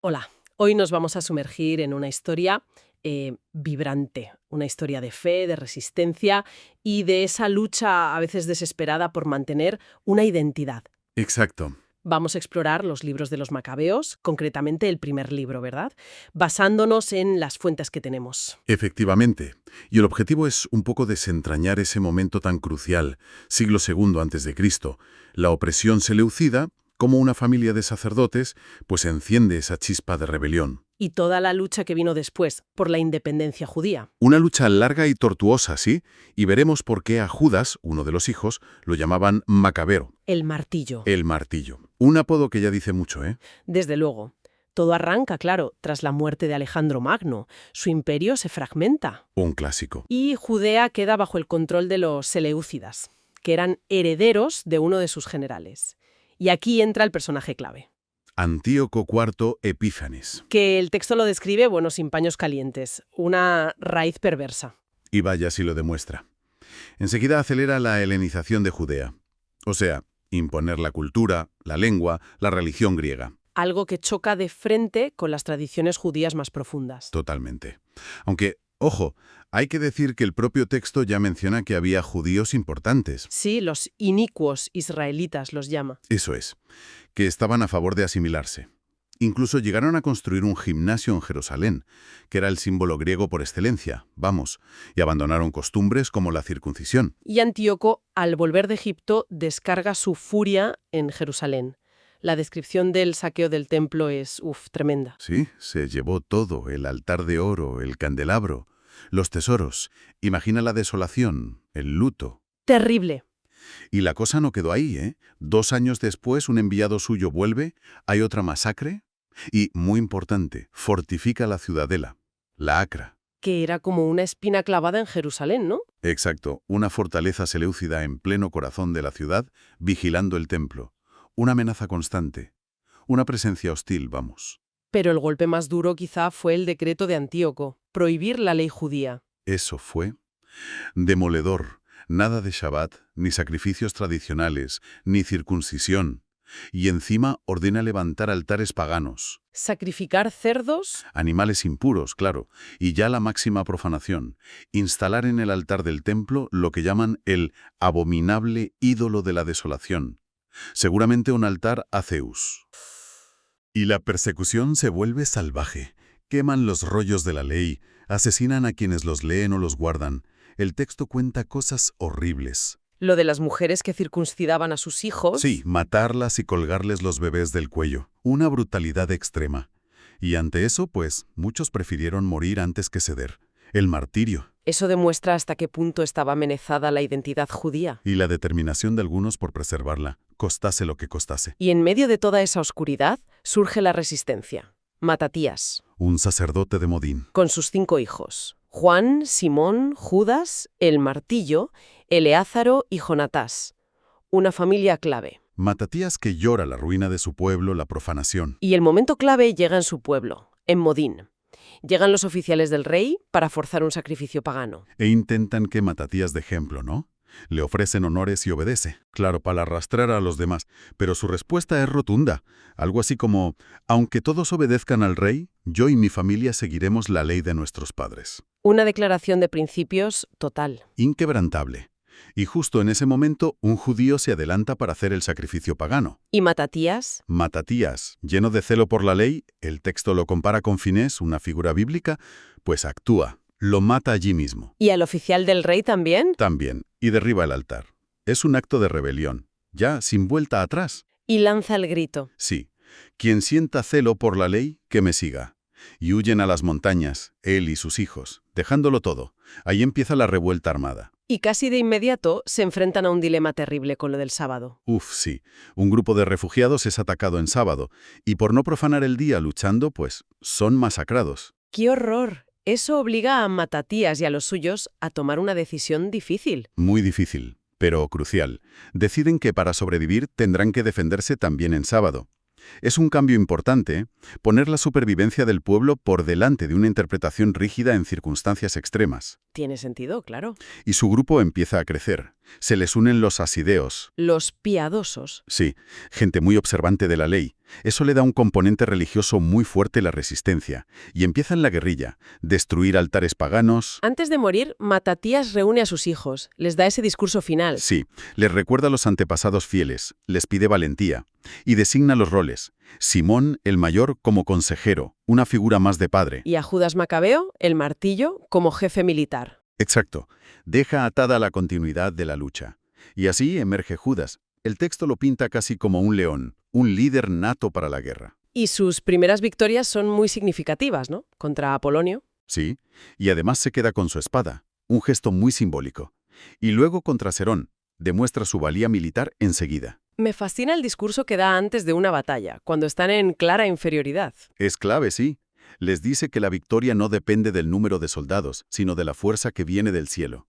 Hola, hoy nos vamos a sumergir en una historia vibrante, una historia de fe, de resistencia y de esa lucha a veces desesperada por mantener una identidad. Exacto. Vamos a explorar los libros de los Macabeos, concretamente el primer libro, ¿verdad? Basándonos en las fuentes que tenemos. Efectivamente. Y el objetivo es un poco desentrañar ese momento tan crucial, siglo II antes de Cristo. La opresión seleucida, como una familia de sacerdotes, pues enciende esa chispa de rebelión. Y toda la lucha que vino después por la independencia judía. Una lucha larga y tortuosa, ¿sí? Y veremos por qué a Judas, uno de los hijos, lo llamaban Macabeo, El martillo. el martillo. Un apodo que ya dice mucho, ¿eh? Desde luego. Todo arranca, claro, tras la muerte de Alejandro Magno. Su imperio se fragmenta. Un clásico. Y Judea queda bajo el control de los seleucidas, que eran herederos de uno de sus generales. Y aquí entra el personaje clave, Antíoco IV Epífanes. que el texto lo describe, bueno, sin paños calientes, una raíz perversa. Y vaya si lo demuestra. Enseguida acelera la helenización de Judea. O sea, imponer la cultura, la lengua, la religión griega. Algo que choca de frente con las tradiciones judías más profundas. Totalmente. Aunque, ojo, hay que decir que el propio texto ya menciona que había judíos importantes. Sí, los inicuos israelitas los llama. Eso es, que estaban a favor de asimilarse. Incluso llegaron a construir un gimnasio en Jerusalén, que era el símbolo griego por excelencia, vamos, y abandonaron costumbres como la circuncisión. Y Antíoco, al volver de Egipto, descarga su furia en Jerusalén. La descripción del saqueo del templo es, tremenda. Sí, se llevó todo, el altar de oro, el candelabro, los tesoros. Imagina la desolación, el luto. Terrible. Y la cosa no quedó ahí, ¿eh? 2 años después, un enviado suyo vuelve, hay otra masacre y, muy importante, fortifica la ciudadela, la Acra. Que era como una espina clavada en Jerusalén, ¿no? Exacto, una fortaleza seleucida en pleno corazón de la ciudad, vigilando el templo. Una amenaza constante, una presencia hostil, vamos. Pero el golpe más duro quizá fue el decreto de Antíoco, prohibir la ley judía. Eso fue demoledor. Nada de Shabbat, ni sacrificios tradicionales, ni circuncisión. Y encima ordena levantar altares paganos. Sacrificar cerdos. Animales impuros, claro. Y ya la máxima profanación. Instalar en el altar del templo lo que llaman el abominable ídolo de la desolación. Seguramente un altar a Zeus. Y la persecución se vuelve salvaje. Queman los rollos de la ley, asesinan a quienes los leen o los guardan. El texto cuenta cosas horribles. Lo de las mujeres que circuncidaban a sus hijos. Sí, matarlas y colgarles los bebés del cuello. Una brutalidad extrema. Y ante eso, pues, muchos prefirieron morir antes que ceder. El martirio. Eso demuestra hasta qué punto estaba amenazada la identidad judía. Y la determinación de algunos por preservarla, costase lo que costase. Y en medio de toda esa oscuridad surge la resistencia. Matatías, Un sacerdote de Modín. con sus 5 hijos. Juan, Simón, Judas, el martillo, Eleázaro y Jonatás. Una familia clave. Matatías que llora la ruina de su pueblo, la profanación. Y el momento clave llega en su pueblo, en Modín. Llegan los oficiales del rey para forzar un sacrificio pagano. E intentan que Matatías de ejemplo, ¿no? Le ofrecen honores y obedece, claro, para arrastrar a los demás, pero su respuesta es rotunda, algo así como, aunque todos obedezcan al rey, yo y mi familia seguiremos la ley de nuestros padres. Una declaración de principios total. Inquebrantable. Y justo en ese momento, un judío se adelanta para hacer el sacrificio pagano. ¿Y Matatías? Matatías, lleno de celo por la ley, el texto lo compara con Finés, una figura bíblica, pues actúa, lo mata allí mismo. ¿Y al oficial del rey también? También, y derriba el altar. Es un acto de rebelión, ya sin vuelta atrás. Y lanza el grito. Sí, quien sienta celo por la ley, que me siga. Y huyen a las montañas, él y sus hijos, dejándolo todo. Ahí empieza la revuelta armada. Y casi de inmediato se enfrentan a un dilema terrible con lo del sábado. Sí, un grupo de refugiados es atacado en sábado, y por no profanar el día luchando, pues, son masacrados. ¡Qué horror! Eso obliga a Matatías y a los suyos a tomar una decisión difícil. Muy difícil, pero crucial. Deciden que para sobrevivir tendrán que defenderse también en sábado. Es un cambio importante, poner la supervivencia del pueblo por delante de una interpretación rígida en circunstancias extremas. Tiene sentido, claro. Y su grupo empieza a crecer. Se les unen los asideos. Los piadosos. Sí, gente muy observante de la ley, Eso le da un componente religioso muy fuerte a la resistencia, y empiezan la guerrilla, destruir altares paganos. Antes de morir, Matatías reúne a sus hijos, les da ese discurso final. Sí, les recuerda a los antepasados fieles, les pide valentía, y designa los roles. Simón, el mayor, como consejero, una figura más de padre. Y a Judas Macabeo, el martillo, como jefe militar. Exacto, deja atada la continuidad de la lucha. Y así emerge Judas. El texto lo pinta casi como un león, un líder nato para la guerra. Y sus primeras victorias son muy significativas, ¿no? Contra Apolonio. Sí, y además se queda con su espada, un gesto muy simbólico. Y luego contra Serón, demuestra su valía militar enseguida. Me fascina el discurso que da antes de una batalla, cuando están en clara inferioridad. Es clave, sí. Les dice que la victoria no depende del número de soldados, sino de la fuerza que viene del cielo.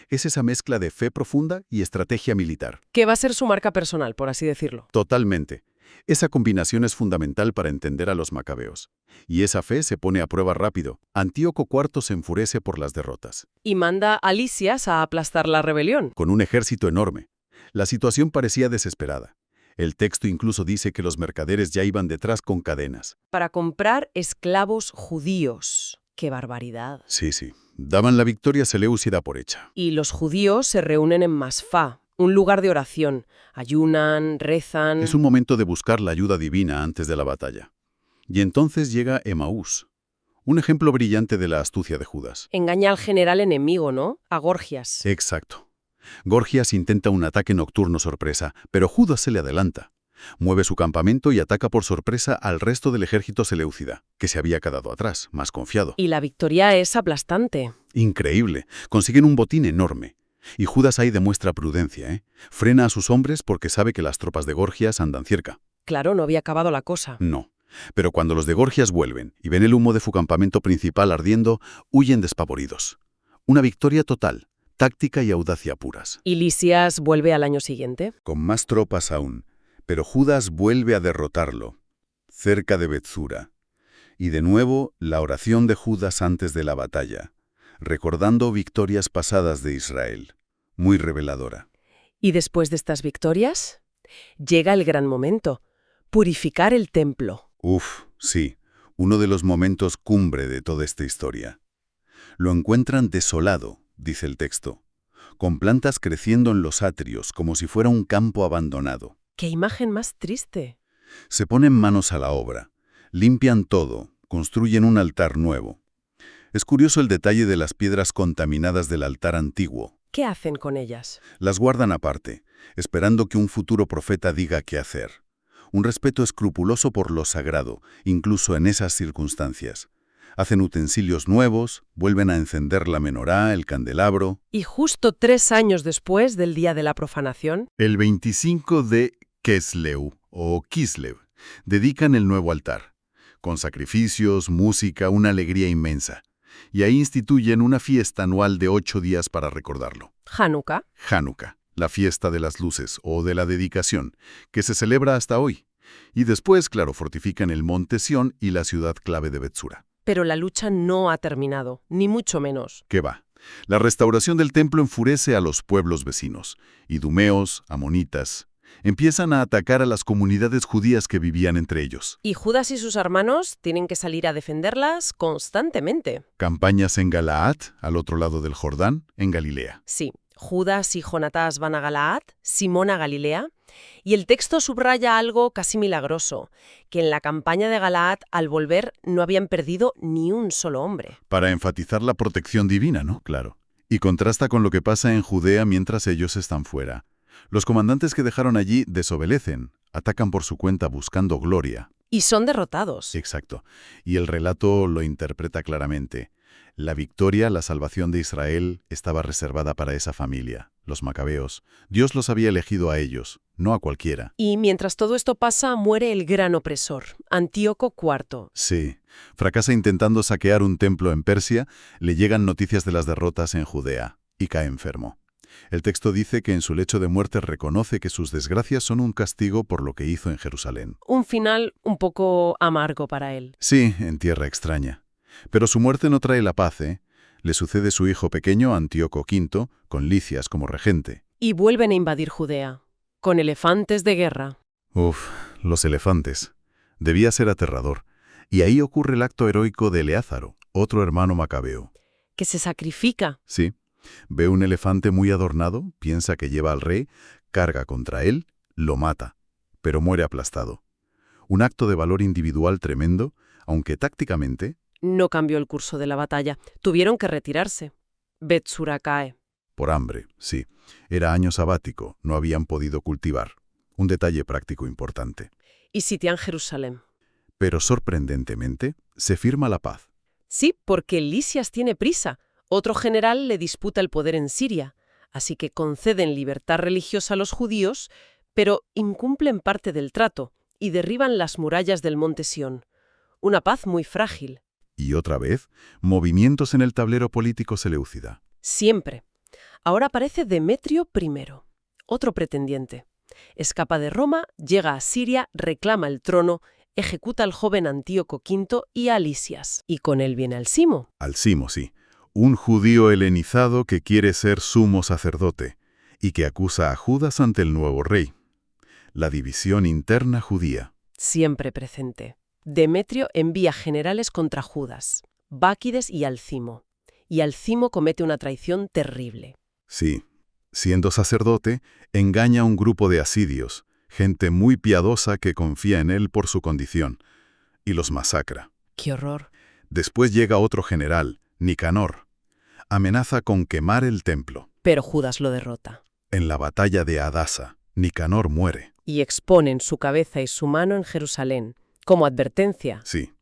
Es esa mezcla de fe profunda y estrategia militar. Que va a ser su marca personal, por así decirlo. Totalmente. Esa combinación es fundamental para entender a los macabeos. Y esa fe se pone a prueba rápido. Antíoco IV se enfurece por las derrotas. Y manda a Lisias a aplastar la rebelión. Con un ejército enorme. La situación parecía desesperada. El texto incluso dice que los mercaderes ya iban detrás con cadenas. Para comprar esclavos judíos. ¡Qué barbaridad! Sí, sí. Daban la victoria seleucida por hecha. Y los judíos se reúnen en Masfá, un lugar de oración. Ayunan, rezan. Es un momento de buscar la ayuda divina antes de la batalla. Y entonces llega Emaús, un ejemplo brillante de la astucia de Judas. Engaña al general enemigo, ¿no? A Gorgias. Exacto. Gorgias intenta un ataque nocturno sorpresa, pero Judas se le adelanta. Mueve su campamento y ataca por sorpresa al resto del ejército seleucida, que se había quedado atrás, más confiado. Y la victoria es aplastante. Increíble. Consiguen un botín enorme. Y Judas ahí demuestra prudencia, ¿eh? Frena a sus hombres porque sabe que las tropas de Gorgias andan cerca. Claro, no había acabado la cosa. No. Pero cuando los de Gorgias vuelven y ven el humo de su campamento principal ardiendo, huyen despavoridos. Una victoria total, táctica y audacia puras. Y Lisias vuelve al año siguiente. Con más tropas aún. Pero Judas vuelve a derrotarlo, cerca de Bethsura. Y de nuevo, la oración de Judas antes de la batalla, recordando victorias pasadas de Israel. Muy reveladora. Y después de estas victorias, llega el gran momento, purificar el templo. Uf, sí, uno de los momentos cumbre de toda esta historia. Lo encuentran desolado, dice el texto, con plantas creciendo en los atrios como si fuera un campo abandonado. ¡Qué imagen más triste! Se ponen manos a la obra, limpian todo, construyen un altar nuevo. Es curioso el detalle de las piedras contaminadas del altar antiguo. ¿Qué hacen con ellas? Las guardan aparte, esperando que un futuro profeta diga qué hacer. Un respeto escrupuloso por lo sagrado, incluso en esas circunstancias. Hacen utensilios nuevos, vuelven a encender la menorá, el candelabro. Y justo 3 años después del día de la profanación, El 25 de Kesleu, o Kislev, dedican el nuevo altar, con sacrificios, música, una alegría inmensa. Y ahí instituyen una fiesta anual de 8 días para recordarlo. Hanukkah. Hanukkah, la fiesta de las luces o de la dedicación, que se celebra hasta hoy. Y después, claro, fortifican el monte Sión y la ciudad clave de Bethsura. Pero la lucha no ha terminado, ni mucho menos. ¿Qué va? La restauración del templo enfurece a los pueblos vecinos, idumeos, amonitas. Empiezan a atacar a las comunidades judías que vivían entre ellos. Y Judas y sus hermanos tienen que salir a defenderlas constantemente. Campañas en Galaad, al otro lado del Jordán, en Galilea. Sí, Judas y Jonatás van a Galaad, Simón a Galilea, y el texto subraya algo casi milagroso, que en la campaña de Galaad, al volver, no habían perdido ni un solo hombre. Para enfatizar la protección divina, ¿no? Claro. Y contrasta con lo que pasa en Judea mientras ellos están fuera. Los comandantes que dejaron allí desobedecen, atacan por su cuenta buscando gloria. Y son derrotados. Exacto. Y el relato lo interpreta claramente. La victoria, la salvación de Israel, estaba reservada para esa familia, los macabeos. Dios los había elegido a ellos, no a cualquiera. Y mientras todo esto pasa, muere el gran opresor, Antíoco IV. Sí. Fracasa intentando saquear un templo en Persia, le llegan noticias de las derrotas en Judea, y cae enfermo. El texto dice que en su lecho de muerte reconoce que sus desgracias son un castigo por lo que hizo en Jerusalén. Un final un poco amargo para él. Sí, en tierra extraña. Pero su muerte no trae la paz, ¿eh? Le sucede su hijo pequeño, Antíoco V, con Lisias como regente. Y vuelven a invadir Judea, con elefantes de guerra. Uf, los elefantes. Debía ser aterrador. Y ahí ocurre el acto heroico de Eleázaro, otro hermano macabeo. Que se sacrifica. Sí, ve un elefante muy adornado, piensa que lleva al rey, carga contra él, lo mata, pero muere aplastado. Un acto de valor individual tremendo, aunque tácticamente, No cambió el curso de la batalla. Tuvieron que retirarse. Betsura cae. por hambre, sí. Era año sabático, no habían podido cultivar. Un detalle práctico importante. Y sitian Jerusalén. Pero sorprendentemente, se firma la paz. Sí, porque Lisias tiene prisa. Otro general le disputa el poder en Siria. Así que conceden libertad religiosa a los judíos, pero incumplen parte del trato y derriban las murallas del monte Sión. Una paz muy frágil. Y otra vez, movimientos en el tablero político seleucida. Siempre. Ahora aparece Demetrio I, otro pretendiente. Escapa de Roma, llega a Siria, reclama el trono, ejecuta al joven Antíoco V y a Lisias. Y con él viene Alcimo. Alcimo, sí. Un judío helenizado que quiere ser sumo sacerdote y que acusa a Judas ante el nuevo rey. La división interna judía. Siempre presente. Demetrio envía generales contra Judas, Báquides y Alcimo. Y Alcimo comete una traición terrible. Sí. Siendo sacerdote, engaña a un grupo de asidios, gente muy piadosa que confía en él por su condición, y los masacra. ¡Qué horror! Después llega otro general, Nicanor. Amenaza con quemar el templo. Pero Judas lo derrota. En la batalla de Adasa, Nicanor muere. Y exponen su cabeza y su mano en Jerusalén, como advertencia. Sí.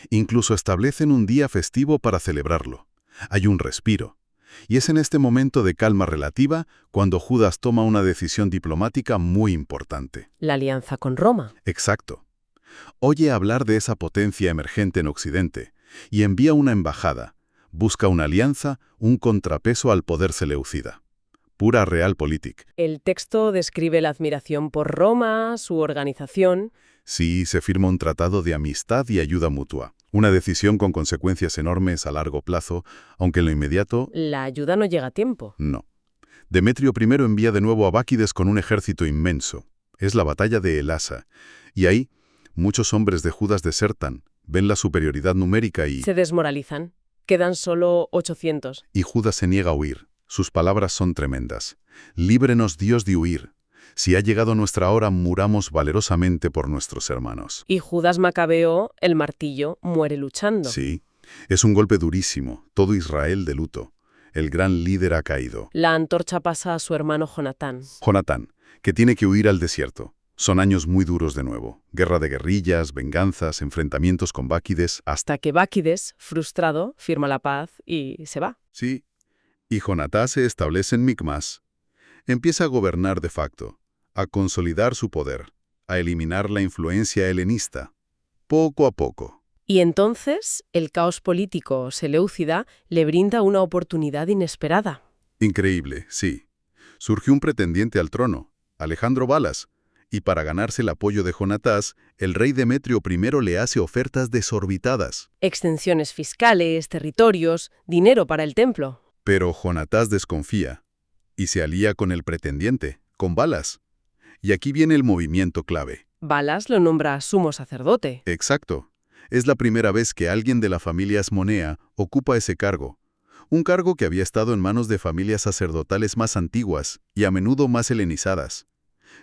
Incluso establecen un día festivo para celebrarlo. Hay un respiro. Y es en este momento de calma relativa cuando Judas toma una decisión diplomática muy importante. La alianza con Roma. Exacto. Oye hablar de esa potencia emergente en Occidente y envía una embajada. Busca una alianza, un contrapeso al poder seleucida. Pura realpolitik. El texto describe la admiración por Roma, su organización. Sí, se firma un tratado de amistad y ayuda mutua. Una decisión con consecuencias enormes a largo plazo, aunque en lo inmediato, La ayuda no llega a tiempo. no. Demetrio I envía de nuevo a Báquides con un ejército inmenso. Es la batalla de Elasa. Y ahí, muchos hombres de Judas desertan, ven la superioridad numérica Se desmoralizan. Quedan solo 800. y Judas se niega a huir. Sus palabras son tremendas. Líbrenos Dios de huir. Si ha llegado nuestra hora, muramos valerosamente por nuestros hermanos. Y Judas Macabeo, el martillo, muere luchando. Sí, es un golpe durísimo, todo Israel de luto. El gran líder ha caído. La antorcha pasa a su hermano Jonatán. Jonatán, que tiene que huir al desierto. Son años muy duros de nuevo. Guerra de guerrillas, venganzas, enfrentamientos con Báquides, hasta... Hasta que Báquides, frustrado, firma la paz y se va. Sí, y Jonatán se establece en Micmas. Empieza a gobernar de facto, a consolidar su poder, a eliminar la influencia helenista, poco a poco. Y entonces, el caos político seleucida le brinda una oportunidad inesperada. Increíble, sí. Surgió un pretendiente al trono, Alejandro Balas, y para ganarse el apoyo de Jonatás, el rey Demetrio I le hace ofertas desorbitadas. Extensiones fiscales, territorios, dinero para el templo. Pero Jonatás desconfía y se alía con el pretendiente, con Balas. Y aquí viene el movimiento clave. Balas lo nombra sumo sacerdote. Exacto. Es la primera vez que alguien de la familia Asmonea ocupa ese cargo. Un cargo que había estado en manos de familias sacerdotales más antiguas y a menudo más helenizadas.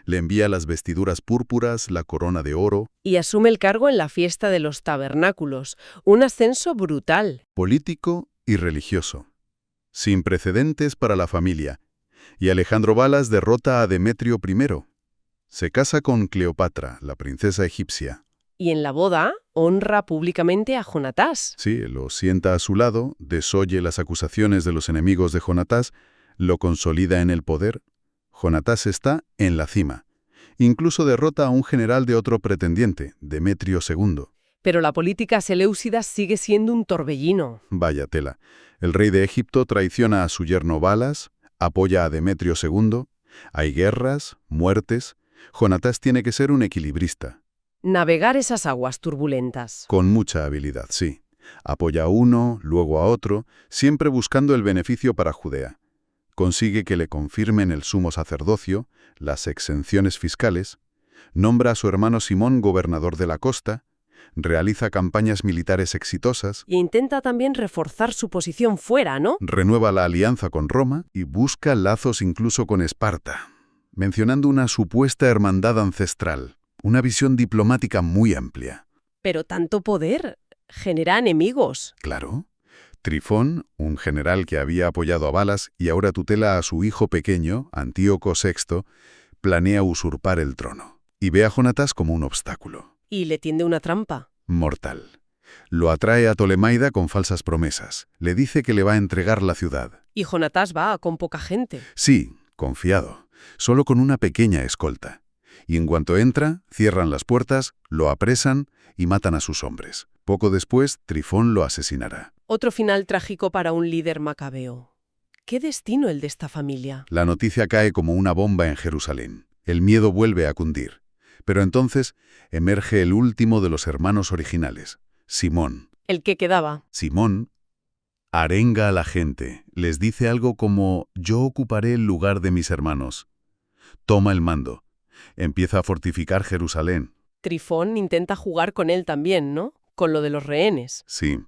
Le envía las vestiduras púrpuras, la corona de oro, Y asume el cargo en la fiesta de los tabernáculos. Un ascenso brutal. político y religioso. Sin precedentes para la familia. Y Alejandro Balas derrota a Demetrio I. Se casa con Cleopatra, la princesa egipcia. Y en la boda honra públicamente a Jonatás. Sí, lo sienta a su lado, desoye las acusaciones de los enemigos de Jonatás, lo consolida en el poder. Jonatás está en la cima. Incluso derrota a un general de otro pretendiente, Demetrio II. Pero la política seleucida sigue siendo un torbellino. Vaya tela. El rey de Egipto traiciona a su yerno Balas, apoya a Demetrio II. Hay guerras, muertes. Jonatás tiene que ser un equilibrista. Navegar esas aguas turbulentas. Con mucha habilidad, sí. Apoya a uno, luego a otro, siempre buscando el beneficio para Judea. Consigue que le confirmen el sumo sacerdocio, las exenciones fiscales, Nombra a su hermano Simón gobernador de la costa, realiza campañas militares exitosas, Y intenta también reforzar su posición fuera, ¿no? renueva la alianza con Roma y busca lazos incluso con Esparta, mencionando una supuesta hermandad ancestral, una visión diplomática muy amplia. Pero tanto poder genera enemigos. Claro. Trifón, un general que había apoyado a Balas y ahora tutela a su hijo pequeño, Antíoco VI, planea usurpar el trono y ve a Jonatás como un obstáculo. Y le tiende una trampa. Mortal. Lo atrae a Tolemaida con falsas promesas. Le dice que le va a entregar la ciudad. Y Jonatás va con poca gente. Sí, confiado, solo con una pequeña escolta. Y en cuanto entra, cierran las puertas, lo apresan y matan a sus hombres. Poco después, Trifón lo asesinará. Otro final trágico para un líder macabeo. ¿Qué destino el de esta familia? La noticia cae como una bomba en Jerusalén. El miedo vuelve a cundir. Pero entonces emerge el último de los hermanos originales, Simón. El que quedaba. Simón arenga a la gente, les dice algo como «Yo ocuparé el lugar de mis hermanos». Toma el mando. Empieza a fortificar Jerusalén. Trifón intenta jugar con él también, ¿no? Con lo de los rehenes. Sí,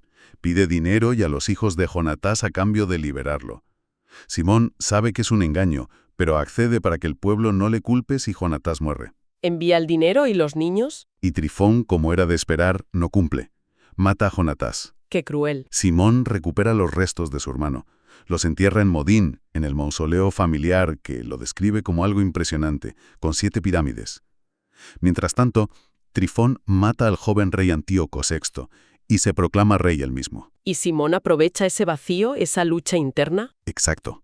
pide dinero y a los hijos de Jonatás a cambio de liberarlo. Simón sabe que es un engaño, pero accede para que el pueblo no le culpe si Jonatás muere. Envía el dinero y los niños. Y Trifón, como era de esperar, no cumple. Mata a Jonatás. Qué cruel. Simón recupera los restos de su hermano. Los entierra en Modín, en el mausoleo familiar que lo describe como algo impresionante, con 7 pirámides. Mientras tanto, Trifón mata al joven rey Antíoco VI y se proclama rey él mismo. ¿Y Simón aprovecha ese vacío, esa lucha interna? Exacto.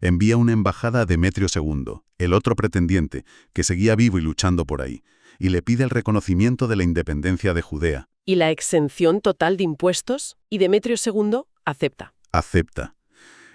Envía una embajada a Demetrio II, el otro pretendiente, que seguía vivo y luchando por ahí, y le pide el reconocimiento de la independencia de Judea. ¿Y la exención total de impuestos? Y Demetrio II acepta. Acepta.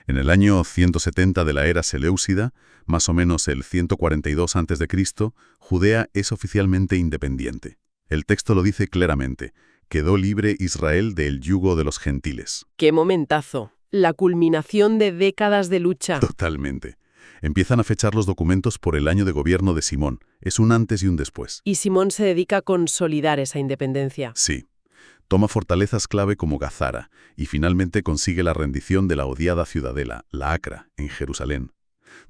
En el año 170 de la era seleucida, más o menos el 142 a.C., Judea es oficialmente independiente. El texto lo dice claramente: quedó libre Israel del yugo de los gentiles. ¡Qué momentazo! La culminación de décadas de lucha. Totalmente. Empiezan a fechar los documentos por el año de gobierno de Simón. Es un antes y un después. Y Simón se dedica a consolidar esa independencia. Sí. Toma fortalezas clave como Gazara y finalmente consigue la rendición de la odiada ciudadela, la Acra, en Jerusalén.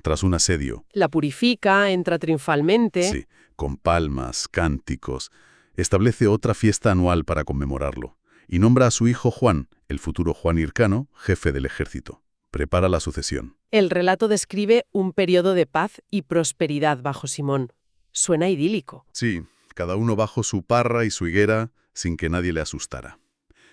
Tras un asedio. La purifica, entra triunfalmente. Sí, con palmas, cánticos. Establece otra fiesta anual para conmemorarlo. Y nombra a su hijo Juan, el futuro Juan Hircano, jefe del ejército. Prepara la sucesión. El relato describe un periodo de paz y prosperidad bajo Simón. Suena idílico. Sí, cada uno bajo su parra y su higuera, sin que nadie le asustara.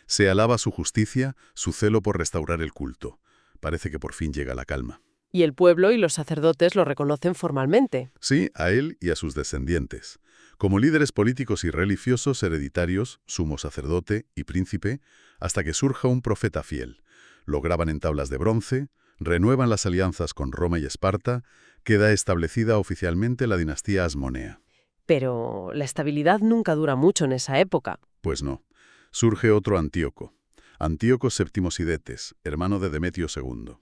Se alaba su justicia, su celo por restaurar el culto. Parece que por fin llega la calma. Y el pueblo y los sacerdotes lo reconocen formalmente. Sí, a él y a sus descendientes. Como líderes políticos y religiosos hereditarios, sumo sacerdote y príncipe, hasta que surja un profeta fiel. Lo graban en tablas de bronce, renuevan las alianzas con Roma y Esparta, queda establecida oficialmente la dinastía asmonea. Pero la estabilidad nunca dura mucho en esa época. Pues no. Surge otro Antíoco. Antíoco VII Sidetes, hermano de Demetrio II.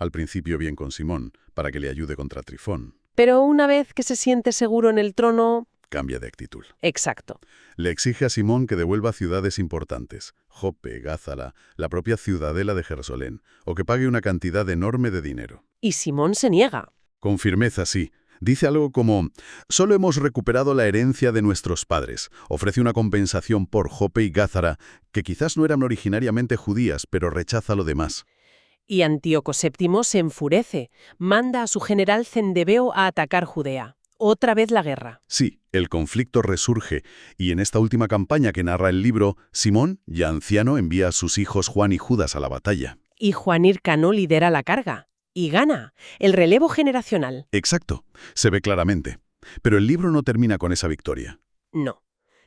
Al principio bien con Simón, para que le ayude contra Trifón. Pero una vez que se siente seguro en el trono... Cambia de actitud. Exacto. Le exige a Simón que devuelva ciudades importantes, Jope, Gázara, la propia ciudadela de Jerusalén, o que pague una cantidad enorme de dinero. Y Simón se niega. Con firmeza, sí. Dice algo como, solo hemos recuperado la herencia de nuestros padres. Ofrece una compensación por Jope y Gázara, que quizás no eran originariamente judías, pero rechaza lo demás. Y Antíoco VII se enfurece. Manda a su general Cendebeo a atacar Judea. Otra vez la guerra. Sí, el conflicto resurge, y en esta última campaña que narra el libro, Simón, ya anciano, envía a sus hijos Juan y Judas a la batalla. Y Juan Hircano lidera la carga. Y gana. El relevo generacional. Exacto, se ve claramente. Pero el libro no termina con esa victoria. No.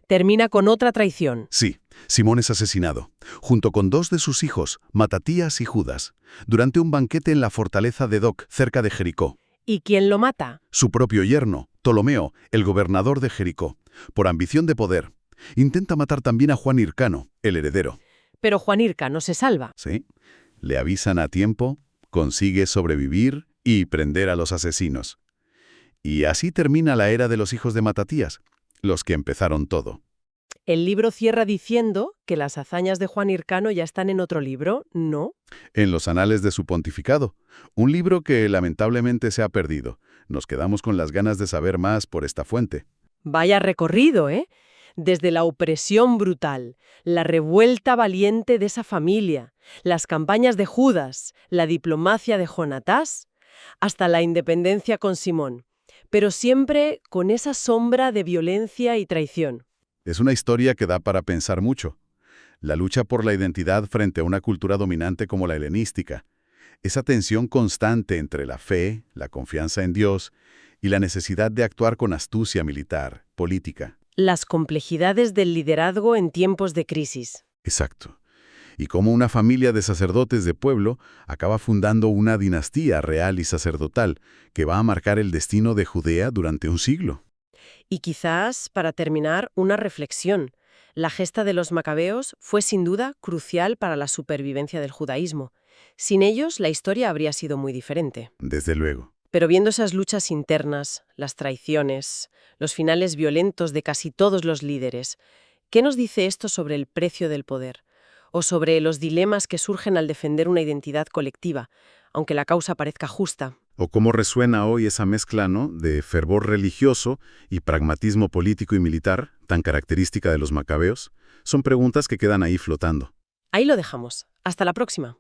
Termina con otra traición. Sí, Simón es asesinado, junto con 2 de sus hijos, Matatías y Judas, durante un banquete en la fortaleza de Doc, cerca de Jericó. ¿Y quién lo mata? Su propio yerno, Ptolomeo, el gobernador de Jericó, por ambición de poder. Intenta matar también a Juan Hircano, el heredero. Pero Juan Hircano se salva. Sí, le avisan a tiempo, consigue sobrevivir y prender a los asesinos. Y así termina la era de los hijos de Matatías, los que empezaron todo. El libro cierra diciendo que las hazañas de Juan Hircano ya están en otro libro, ¿no? En los anales de su pontificado, un libro que lamentablemente se ha perdido. Nos quedamos con las ganas de saber más por esta fuente. Vaya recorrido, ¿eh? Desde la opresión brutal, la revuelta valiente de esa familia, las campañas de Judas, la diplomacia de Jonatás, hasta la independencia con Simón, pero siempre con esa sombra de violencia y traición. Es una historia que da para pensar mucho. La lucha por la identidad frente a una cultura dominante como la helenística. Esa tensión constante entre la fe, la confianza en Dios y la necesidad de actuar con astucia militar, política. Las complejidades del liderazgo en tiempos de crisis. Exacto. Y cómo una familia de sacerdotes de pueblo acaba fundando una dinastía real y sacerdotal que va a marcar el destino de Judea durante un siglo. Y quizás, para terminar, una reflexión. La gesta de los macabeos fue sin duda crucial para la supervivencia del judaísmo. Sin ellos, la historia habría sido muy diferente. Desde luego. Pero viendo esas luchas internas, las traiciones, los finales violentos de casi todos los líderes, ¿qué nos dice esto sobre el precio del poder? O sobre los dilemas que surgen al defender una identidad colectiva, aunque la causa parezca justa. O cómo resuena hoy esa mezcla, ¿no?, de fervor religioso y pragmatismo político y militar, tan característica de los macabeos. Son preguntas que quedan ahí flotando. Ahí lo dejamos. Hasta la próxima.